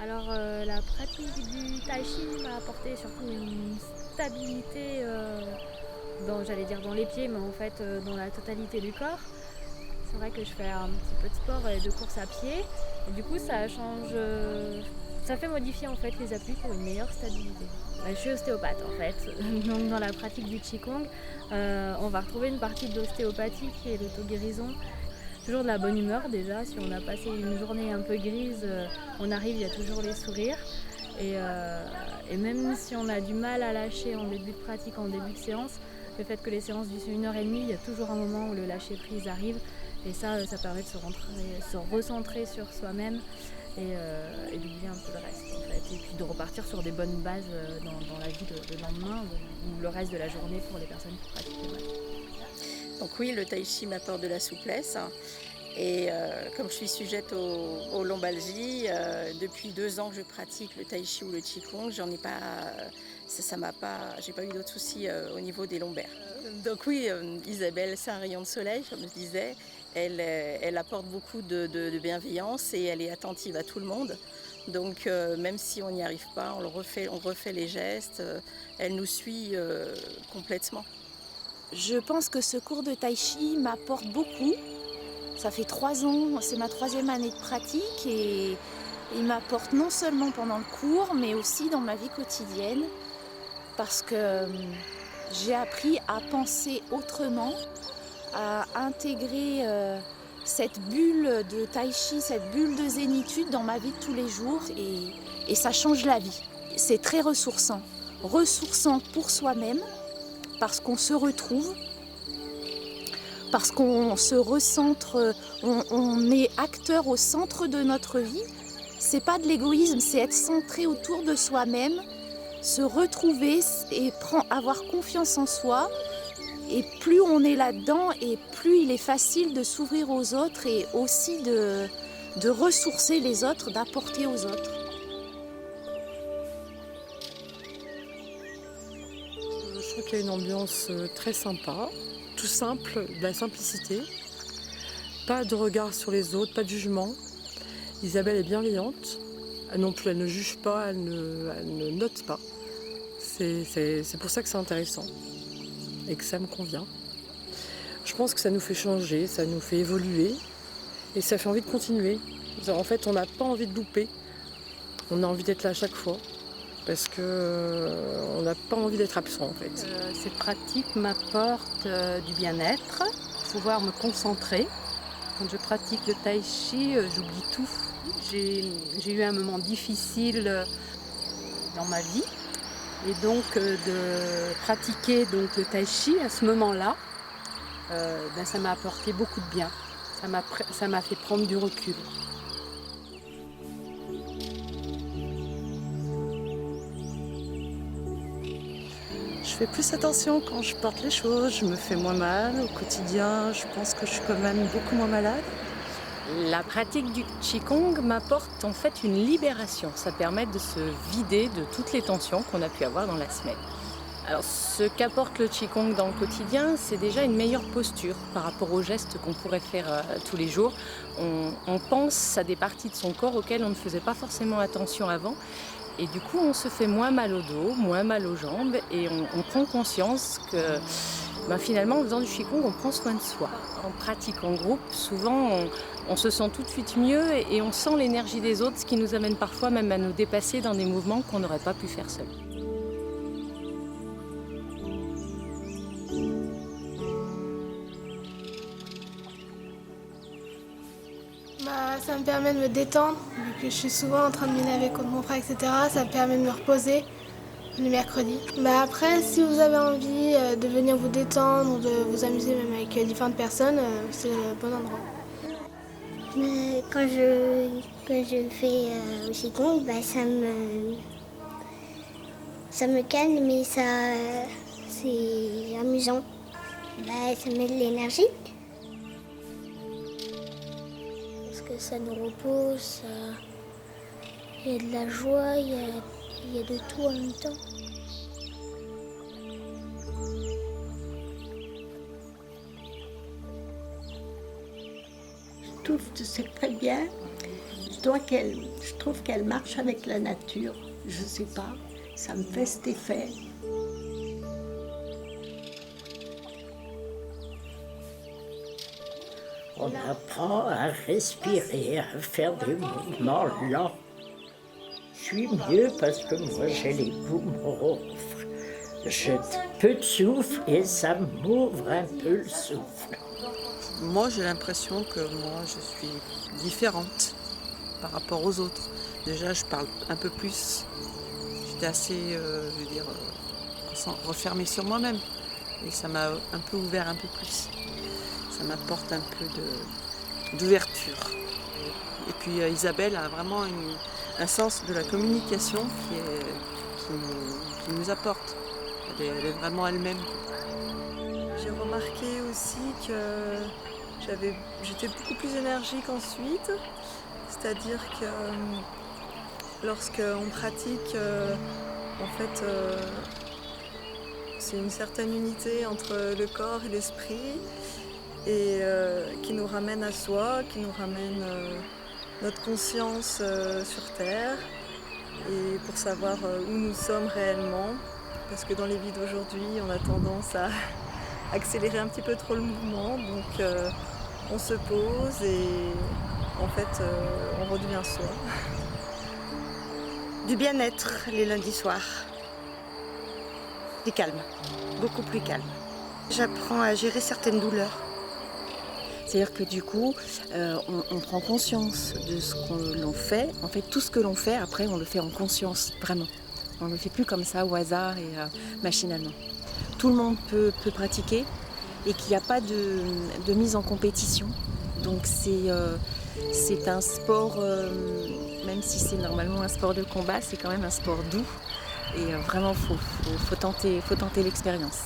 Alors la pratique du tai chi m'a apporté surtout une stabilité j'allais dire dans les pieds, mais en fait dans la totalité du corps. C'est vrai que je fais un petit peu de sport et de course à pied. Et du coup, ça change, ça fait modifier en fait les appuis pour une meilleure stabilité. Je suis ostéopathe en fait, donc dans la pratique du Qigong, on va retrouver une partie de l'ostéopathie qui est l'auto-guérison. Toujours de la bonne humeur déjà, si on a passé une journée un peu grise, on arrive, il y a toujours les sourires. Et même si on a du mal à lâcher en début de pratique, en début de séance, le fait que les séances durent 1 heure et demie, il y a toujours un moment où le lâcher prise arrive. Et ça permet de se recentrer sur soi-même et d'oublier un peu le reste en fait. Et puis de repartir sur des bonnes bases dans la vie de lendemain ou le reste de la journée pour les personnes qui pratiquent. Ouais. Donc oui, le tai chi m'apporte de la souplesse. Et comme je suis sujette aux lombalgies, depuis 2 ans que je pratique le tai chi ou le qigong, j'en ai pas, ça m'a pas, j'ai pas eu d'autres soucis au niveau des lombaires. Donc oui, Isabelle, c'est un rayon de soleil, comme je disais. Elle apporte beaucoup de bienveillance et elle est attentive à tout le monde. Donc même si on n'y arrive pas, on refait les gestes. Elle nous suit complètement. Je pense que ce cours de tai chi m'apporte beaucoup. Ça fait 3 ans, c'est ma 3e année de pratique et il m'apporte non seulement pendant le cours, mais aussi dans ma vie quotidienne parce que j'ai appris à penser autrement, à intégrer cette bulle de tai chi, cette bulle de zénitude dans ma vie de tous les jours et ça change la vie. C'est très ressourçant. Ressourçant pour soi-même parce qu'on se retrouve, parce qu'on se recentre, on est acteur au centre de notre vie. C'est pas de l'égoïsme, c'est être centré autour de soi-même, se retrouver et avoir confiance en soi. Et plus on est là-dedans, et plus il est facile de s'ouvrir aux autres et aussi de ressourcer les autres, d'apporter aux autres. Je trouve qu'il y a une ambiance très sympa, tout simple, de la simplicité. Pas de regard sur les autres, pas de jugement. Isabelle est bienveillante. Elle non plus, elle ne juge pas, elle ne note pas. C'est pour ça que c'est intéressant et que ça me convient. Je pense que ça nous fait changer, ça nous fait évoluer et ça fait envie de continuer. En fait, on n'a pas envie de louper. On a envie d'être là à chaque fois parce qu'on n'a pas envie d'être absent en fait. Cette pratique m'apporte du bien-être, pouvoir me concentrer. Quand je pratique le tai chi, j'oublie tout. J'ai eu un moment difficile dans ma vie et donc de pratiquer donc, le tai chi à ce moment-là, ça m'a apporté beaucoup de bien. Ça m'a fait prendre du recul. Je fais plus attention quand je porte les choses, je me fais moins mal au quotidien, je pense que je suis quand même beaucoup moins malade. La pratique du Qigong m'apporte en fait une libération. Ça permet de se vider de toutes les tensions qu'on a pu avoir dans la semaine. Alors ce qu'apporte le Qigong dans le quotidien, c'est déjà une meilleure posture par rapport aux gestes qu'on pourrait faire tous les jours. On pense à des parties de son corps auxquelles on ne faisait pas forcément attention avant. Et du coup, on se fait moins mal au dos, moins mal aux jambes et on prend conscience que finalement, en faisant du Qigong, on prend soin de soi. En pratique en groupe, souvent, on se sent tout de suite mieux et on sent l'énergie des autres, ce qui nous amène parfois même à nous dépasser dans des mouvements qu'on n'aurait pas pu faire seul. Ça me permet de me détendre, vu que je suis souvent en train de m'énerver contre mon frère, etc. Ça me permet de me reposer le mercredi. Après, si vous avez envie de venir vous détendre ou de vous amuser même avec différentes personnes, c'est le bon endroit. Quand je fais au Qigong, ça me calme, mais c'est amusant. Ça met de l'énergie. Parce que ça nous repose, il y a de la joie, il y a de tout en même temps. Je trouve que c'est très bien. Je trouve qu'elle marche avec la nature. Je sais pas, ça me fait cet effet. On apprend à respirer, à faire des mouvements lents. Je suis mieux parce que moi j'ai les poumons. J'ai peu de souffle et ça m'ouvre un peu le souffle. Moi, j'ai l'impression que moi, je suis différente par rapport aux autres. Déjà, je parle un peu plus. J'étais assez, refermée sur moi-même. Et ça m'a un peu ouvert un peu plus. Ça m'apporte un peu d'ouverture. Et puis Isabelle a vraiment un sens de la communication qui nous apporte. Elle est vraiment elle-même. J'ai remarqué aussi que j'étais beaucoup plus énergique ensuite. C'est-à-dire que lorsqu'on pratique, c'est une certaine unité entre le corps et l'esprit et qui nous ramène à soi, qui nous ramène notre conscience sur Terre et pour savoir où nous sommes réellement. Parce que dans les vies d'aujourd'hui, on a tendance à accélérer un petit peu trop le mouvement. Donc on se pose et en fait on redevient soi. Du bien-être les lundis soirs. Du calme, beaucoup plus calme. J'apprends à gérer certaines douleurs. C'est-à-dire que du coup, on prend conscience de ce que l'on fait. En fait, tout ce que l'on fait, après, on le fait en conscience, vraiment. On ne le fait plus comme ça, au hasard et machinalement. Tout le monde peut pratiquer et qu'il n'y a pas de mise en compétition. Donc c'est un sport, même si c'est normalement un sport de combat, c'est quand même un sport doux. Et vraiment, faut tenter l'expérience.